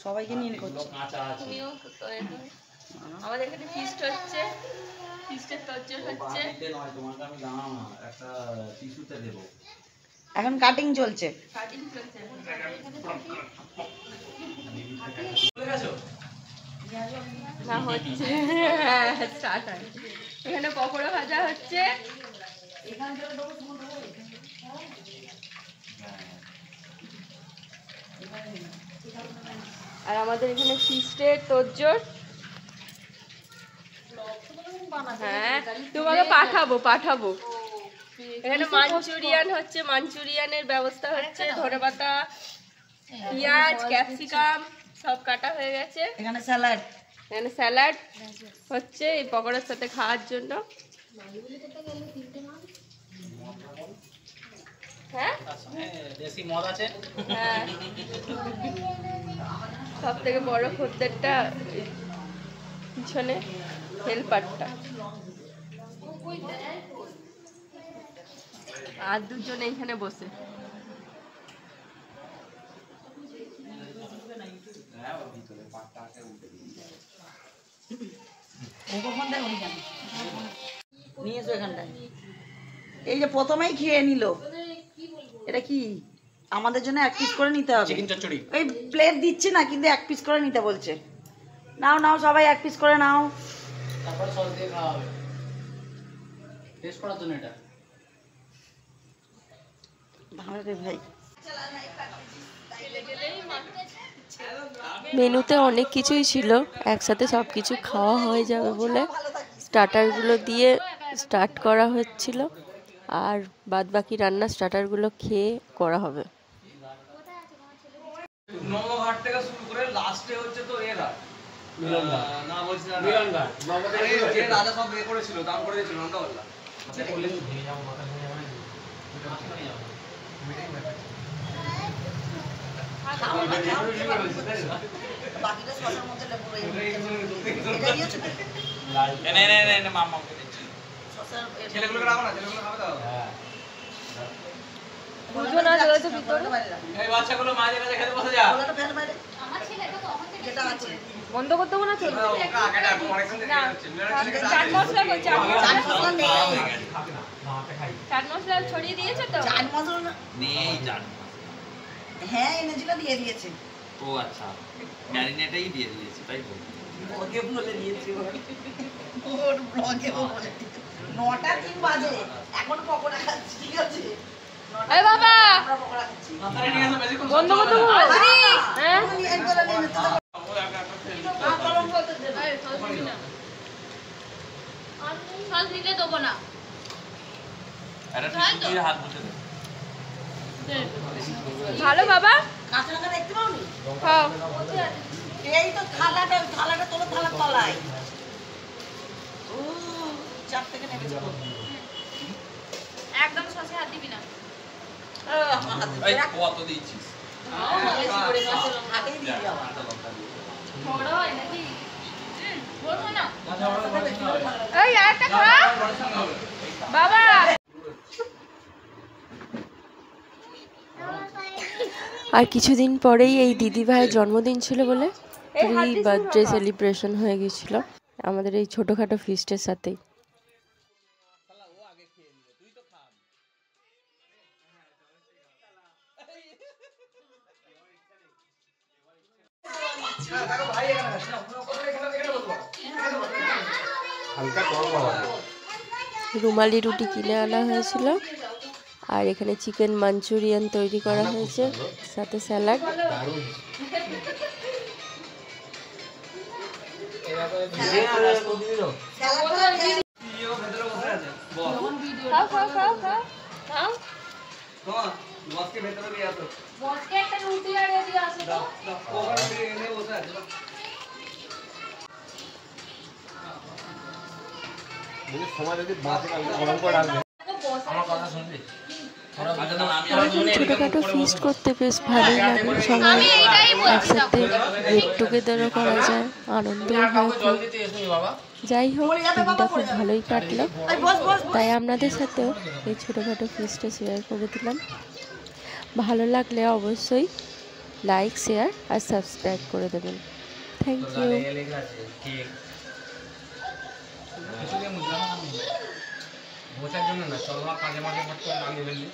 সবাইকে নিয়ে করছি। আমাদের এখানে ফিস্ট হচ্ছে, ফিস্টের তরজোর হচ্ছে। এখন কাটিং চলছে। কাটিং চলছে। না হচ্ছে, স্টার্ট হয়। এখানে পকোড়া ভাজা হচ্ছে। আর আমাদের এখানে ফিস্টের তোরজোর। হ্যাঁ, তোমাকে পাঠাবো। এখানে মাঞ্চুরিয়ান হচ্ছে, মাঞ্চুরিয়ানের ব্যবস্থা হচ্ছে। ধনেপাতা, পেঁয়াজ, ক্যাপসিকাম সব কাটা হয়ে গেছে। এখানে স্যালাড হচ্ছে এই পকোড়ার সাথে খাওয়ার জন্য। হ্যাঁ, সব থেকে বড় খদ্দেরটা পিছনে, হেল্পারটা। আর দুজন এইখানে বসে। নিয়ে এসো এখানটায়। এই যে প্রথমেই খেয়ে নিল। এটা কি আমাদের জন্য 1 পিস করে নিতে হবে। ওই প্লেট দিচ্ছে না, কিন্তু 1 পিস করে নিতে বলছে। নাও সবাই 1 পিস করে নাও। তারপর সস দিয়ে খাওয়া হবে টেস্ট করার জন্য। এটা ভালো রে ভাই। মেনুতে অনেক কিছুই ছিল, একসাথে সব কিছু খাওয়া হয়ে যাবে বলে স্টার্টারগুলো দিয়ে স্টার্ট করা হচ্ছিল, আর বাদ বাকি রান্না স্টার্টারগুলো খেয়ে করা হবে। নবঘাট থেকে শুরু করে লাস্টে হচ্ছে তো এরা না বলছি না যে রাজা সব এ করেছিল, দাম করে দিয়েছিল লঙ্কাওয়ালা। বাকিটা সবার মধ্যে লেবু ছেলেগুলোকে রাখো না, ছেলেগুলো খাবে দাও। বুঝো না জলে তো ভিতরে এই বাচ্চাগুলো মাঝে মাঝে খেতে বসে যা। আমার ছেলেটা তো আমাদের যেটা আছে বন্ধ করতে হবে না তো। ওটা আগে ডাকো, অনেকক্ষণ থেকে যাচ্ছে। চাট মশলা কই? চাট মশলা নেই। চাট মশলা ছড়িয়ে দিয়েছো তো? চাট মশলা নেই জান। হ্যাঁ এনেছিল, দিয়ে দিয়েছে। ও আচ্ছা, ম্যারিনেটেই দিয়ে দিয়েছি তাই তো। ওকে বলে দিয়েছি ওর ব্লগে বলে। 9টা 3 বাজে এখন পকোড়া খাচ্ছি, ঠিক আছে? এই বাবা আমরা পকোড়া খাচ্ছি। মাথায় নিয়ে আসো, বেশিক্ষণ বন্ধ করতে হবে। হ্যাঁ তুমি একবার নিয়ে নিতে দাও। কলম করতে দে ভাই, সস নিতে দেবো না। এটা টিস্যু দিয়ে হাত মুছে দে। ভালো বাবা, কাঁচা লঙ্কা দেখতে পাওনি? খাও। এই তো থালাটা তোলো, থালার তলায়। ও চাপ থেকে নেমেছে। একদম সসে হাত দিবি না। এই কত দিচ্ছিস? আগেই দিয়ে যাও। বড় হয় নাকি? বলবো না। এই আরেকটা খা বাবা। আর কিছুদিন পরেই এই দিদি ভাইয়ের জন্মদিন ছিল বলে প্রি বার্থডে সেলিব্রেশন হয়ে গেছিল আমাদের এই ছোটখাটো ফিস্টের সাথেই। রুমালি রুটি কিনে আনা হয়েছিল, আর এখানে চিকেন মাঞ্চুরিয়ান তৈরি করা হয়েছে, সাথে স্যালাড। ছোটখাটো ফিস্ট করতে বেশ ভালোই লাগে, সবাই একসাথে গেট টুগেদারও করা যায়, আনন্দও হয়। যাই হোক, দিনটা খুব ভালোই কাটলো, তাই আপনাদের সাথেও এই ছোটখাটো ফিস্টটা শেয়ার করে দিলাম। ভালো লাগলে অবশ্যই লাইক শেয়ার আর সাবস্ক্রাইব করে দেবেন। Thank you. বোঝার জন্য না, চল মাঝে মাঝে নামিয়ে ফেললি।